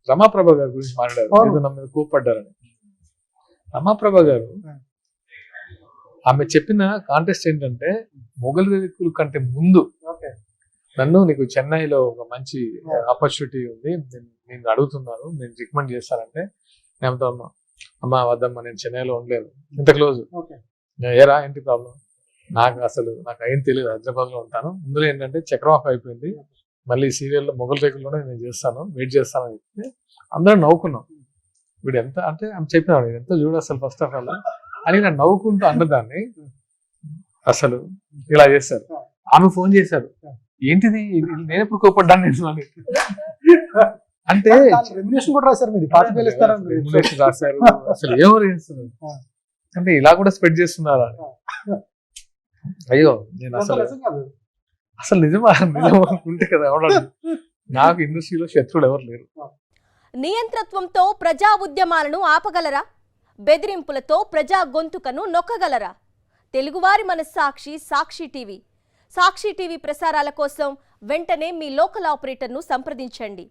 రమాప్రభ గారి గురించి మాట్లాడారు, ఏదో నా మీద కోప్పడ్డారని. రమాప్రభ గారు ఆమె చెప్పిన కాంటెస్ట్ ఏంటంటే, మొఘల్ రేకుల కంటే ముందు నన్ను నీకు చెన్నైలో ఒక మంచి ఆపర్చునిటీ ఉంది, నేను అడుగుతున్నాను, నేను రికమెండ్ చేస్తానంటే నేను అమ్మా వద్దమ్మా, నేను చెన్నైలో ఉండలేదు, ఇంత క్లోజ్, ఏరా ఏంటి ప్రాబ్లం, నాకు ఏం తెలియదు, హైదరాబాద్ లో ఉంటాను, ముందులో ఏంటంటే చక్రం ఆఫ్ అయిపోయింది, మళ్ళీ సీరియల్లో మొఘల్ రేకుల్లోనే నేను చేస్తాను, వెయిట్ చేస్తానని చెప్తే అందరం నవ్వుకున్నాం. వీడు ఎంత అంటే ఆమె చెప్పినాడు, ఎంత చూడు అసలు ఫస్ట్ ఆఫ్ ఆల్ అని నేను నవ్వుకుంటూ అన్నదాన్ని అసలు ఇలా చేశారు. ఆమె ఫోన్ చేశారు, ఏంటిది నేను ఎప్పుడు కోపడ్డాను నేను అని. అంటే రాశారు, అసలు ఏమో చేస్తున్నారు అంటే ఇలా కూడా స్ప్రెడ్ చేస్తున్నారా అని. అయ్యో నేను అసలు నిజమా ఉంటే కదా ఎవరు, నాకు ఇండస్ట్రీలో శత్రువులు ఎవరు లేరు. నియంతృత్వంతో ప్రజా ఉద్యమాలను ఆపగలరా? బెదిరింపులతో ప్రజా గొంతుకను నొక్కగలరా? తెలుగువారి మనస్సాక్షి సాక్షి టీవీ. సాక్షి టీవీ ప్రసారాల కోసం వెంటనే మీ లోకల్ ఆపరేటర్ను సంప్రదించండి.